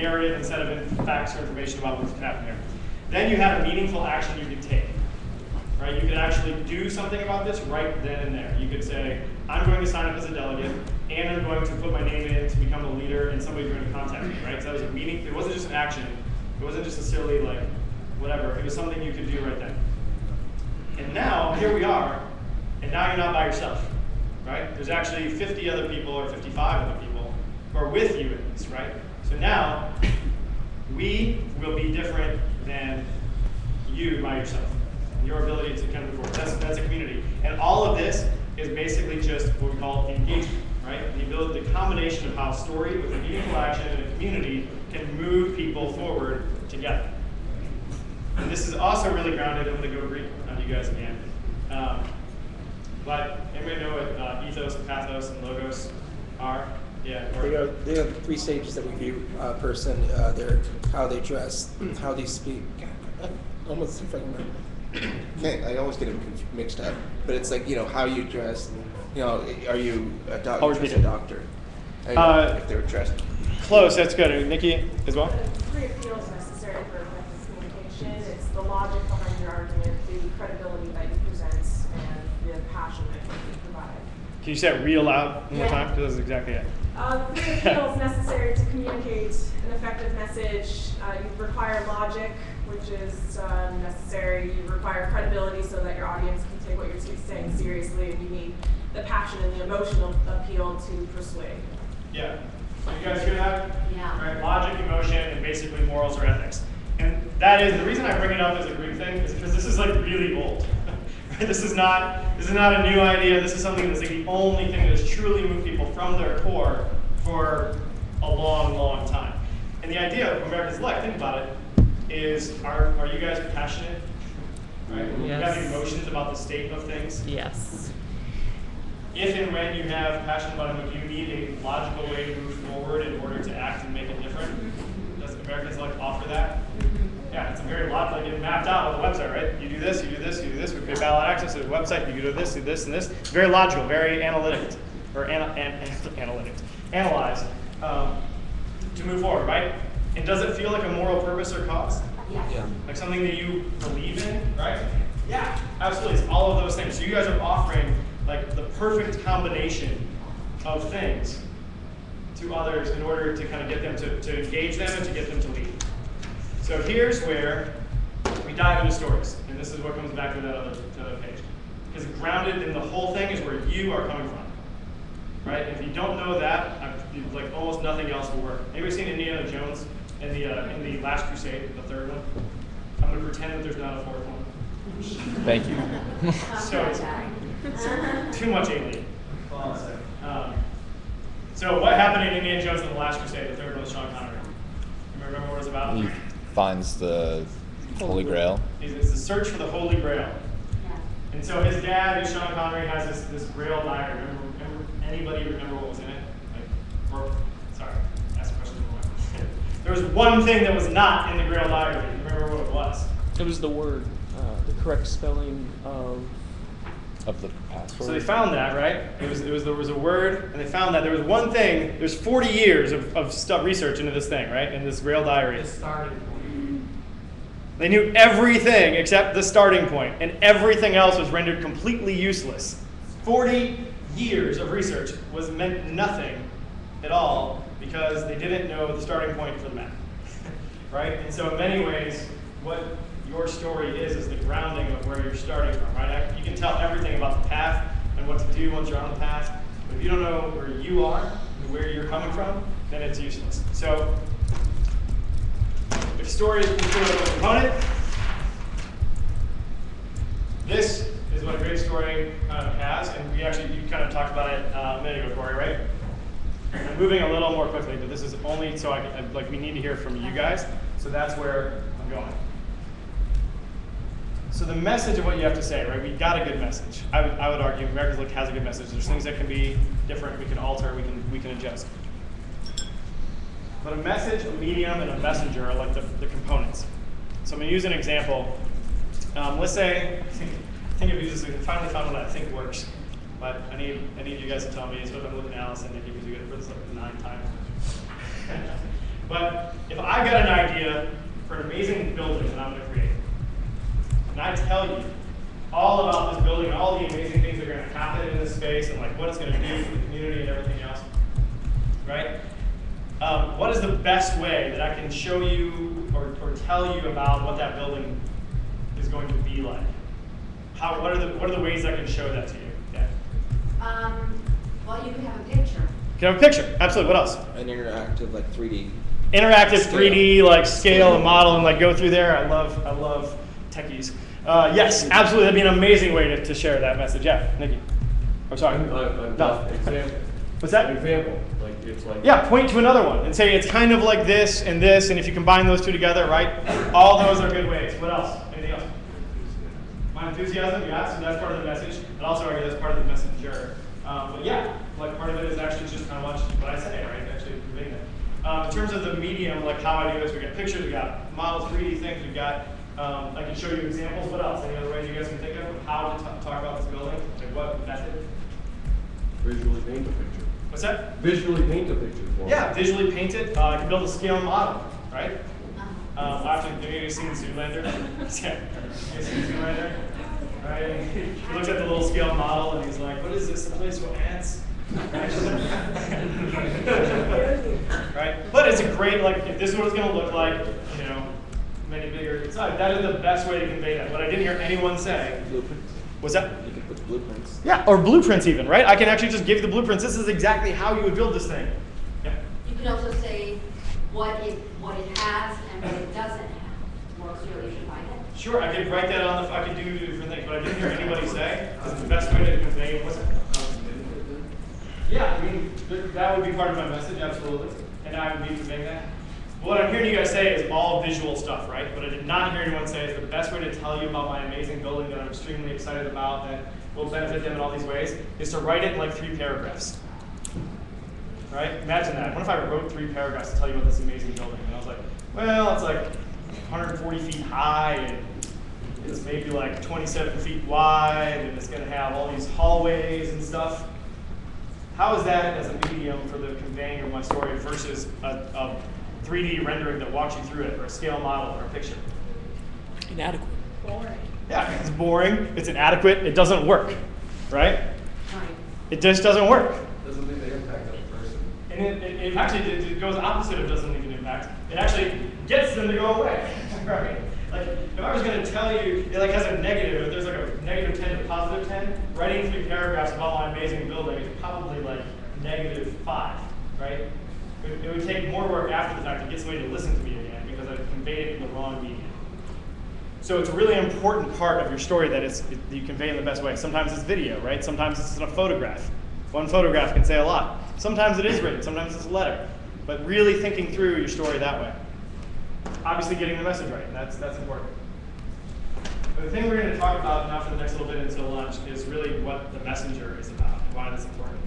narrative instead of facts or information about what's happening there. Then you had a meaningful action you could take. Right? You could actually do something about this right then and there. You could say, I'm going to sign up as a delegate, and I'm going to put my name in to become a leader, and somebody's going to contact me. Right? So that was a meaning. It wasn't just an action. It wasn't just a silly like whatever. It was something you could do right then. And now here we are, and now you're not by yourself. Right? There's actually 50 other people or 55 other people who are with you in this. Right? So now we will be different than you by yourself. Your ability to kind of move forward. That's a community. And all of this is basically just what we call engagement, right? The ability, the combination of how a story with a meaningful action and a community can move people forward together. And this is also really grounded. I'm going to go Greek on you guys again. But anybody know what ethos, pathos, and logos are? Yeah. They are 3 stages that we view a person. They're how they dress, how they speak. Almost if I can remember. Okay, I always get them mixed up, but it's like, how you dress. Are you a doctor? If they're dressed. Close. That's good. Nikki as well. The 3 appeals necessary for effective communication. It's the logic behind your argument, the credibility that you present, and the passion that you provide. Can you say it real loud one more time? Because that's exactly it. The 3 appeals necessary to communicate an effective message. You require logic, which is necessary. You require credibility so that your audience can take what you're saying seriously, and you need the passion and the emotional appeal to persuade. Yeah. So you guys hear that? Yeah. Right? Logic, emotion, and basically morals or ethics. And that is, the reason I bring it up as a Greek thing is because this is like really old. Right? This is not a new idea. This is something that's like the only thing that has truly moved people from their core for a long, long time. And the idea of America's Elect, think about it, is are you guys passionate? Right? Yes. You have emotions about the state of things? Yes. If and when you have passion about it, do you need a logical way to move forward in order to act and make it different? Does Americans Elect offer that? Yeah, it's a very logical, it's mapped out on the website, right? You do this, you do this, you do this. We pay ballot access to the website, you do this, and this. Very logical, very analytic, or analytics, analyzed to move forward, right? And does it feel like a moral purpose or cause? Yes. Yeah. Like something that you believe in, right? Yeah, absolutely. It's all of those things. So you guys are offering like the perfect combination of things to others in order to kind of get them to engage them and to get them to lead. So here's where we dive into stories. And this is what comes back to that other page. Because grounded in the whole thing is where you are coming from. Right? If you don't know that, like almost nothing else will work. Anybody seen Indiana Jones in the Last Crusade, the 3rd one? I'm going to pretend that there's not a 4th one. Thank you. So it's too much alien. So what happened in Indiana Jones in the Last Crusade, the 3rd one with Sean Connery? You remember what it was about? He finds the Holy Grail. It's the search for the Holy Grail. Yeah. And so his dad, who's Sean Connery, has this Grail diary. Anybody remember what was in it? Sorry, ask a question. There was one thing that was not in the Grail diary. Do you remember what it was? It was the word, the correct spelling of the password. So they found that, right? There was a word, and they found that there was one thing. There's 40 years of research into this thing, right? In this Grail diary. They knew everything except the starting point, and everything else was rendered completely useless. 40 years of research meant nothing at all because they didn't know the starting point for the map, right? And so in many ways, what your story is the grounding of where you're starting from, right? You can tell everything about the path and what to do once you're on the path, but if you don't know where you are and where you're coming from, then it's useless. So if story is considered a component, this is what a great story has, and you kind of talked about it a minute ago, Corey, right? I'm moving a little more quickly, but this is only so we need to hear from you guys, so that's where I'm going. So the message of what you have to say, right? We got a good message. I would argue America's Elect has a good message. There's things that can be different, we can alter, we can adjust. But a message, a medium, and a messenger are like the components. So I'm going to use an example. Let's say, I think I've used this, finally found one that I think works. But I need you guys to tell me, especially I'm looking at Allison, Nikki, because you guys for this like the 9th time. But if I've got an idea for an amazing building that I'm going to create, and I tell you all about this building and all the amazing things that are going to happen in this space and like what it's going to do for the community and everything else, right? What is the best way that I can show you or tell you about what that building is going to be like? What are the ways I can show that to you? Yeah. Well, you can have a picture. You can have a picture. Absolutely. What else? An interactive, like 3D. Interactive Scale. 3D, like scale and model and like go through there. I love techies. Yes, absolutely. That'd be an amazing way to share that message. Yeah, Nikki. Oh, sorry. No. Example. What's that? Example. Like it's like. Yeah, point to another one and say it's kind of like this, and if you combine those two together, right? All those are good ways. What else? Anything else? My enthusiasm, yeah, so that's part of the message. And also argue that's part of the messenger. But yeah, like part of it is actually just kind of watch what I say, right? Actually conveying that. In terms of the medium, like how I do this, we got pictures, we got models, 3D things, we got, I can show you examples. What else? Any other ways you guys can think of how to talk about this building? Like what method? Visually paint a picture. What's that? Visually paint a picture for me. Yeah, visually paint it. I can build a scale model, right? After maybe you've seen Zoolander. Yeah, you've seen Zoolander, right? He looks at the little scale model and he's like, "What is this? A place for ants?" Right? But it's a great if this is what it's going to look like, many bigger inside. That is the best way to convey that. What I didn't hear anyone say. Blueprints. Was that? You can put blueprints. Yeah, or blueprints even, right? I can actually just give you the blueprints. This is exactly how you would build this thing. Yeah. You can also say what it has and what it doesn't have. More clearly define it. Sure, I could write that on I could do different things, but I didn't hear anybody say is the best way to convey what's it. Yeah, I mean, that would be part of my message, absolutely. And I would be conveying that. What I'm hearing you guys say is all visual stuff, right? What I did not hear anyone say is the best way to tell you about my amazing building that I'm extremely excited about that will benefit them in all these ways is to write it in like 3 paragraphs. Right? Imagine that. What if I wrote 3 paragraphs to tell you about this amazing building? And I was like, well, it's like 140 feet high and it's maybe like 27 feet wide and it's going to have all these hallways and stuff. How is that as a medium for the conveying of my story versus a 3D rendering that walks you through it, or a scale model, or a picture? Inadequate. Boring. Yeah, it's boring, it's inadequate, it doesn't work, right? Right. It just doesn't work. Doesn't leave the impact on the person. And it actually it goes opposite of doesn't leave an impact. It actually gets them to go away, right? Like, if I was going to tell you, it like has a negative, if there's like a negative 10 to positive 10, writing 3 paragraphs about my amazing building is probably like -5, right? It would take more work after the fact to get somebody to listen to me again because I've conveyed it in the wrong medium. So it's a really important part of your story that you convey in the best way. Sometimes it's video, right? Sometimes it's in a photograph. One photograph can say a lot. Sometimes it is written, sometimes it's a letter. But really thinking through your story that way. Obviously getting the message right, that's important. But the thing we're going to talk about now for the next little bit until lunch is really what the messenger is about and why that's important.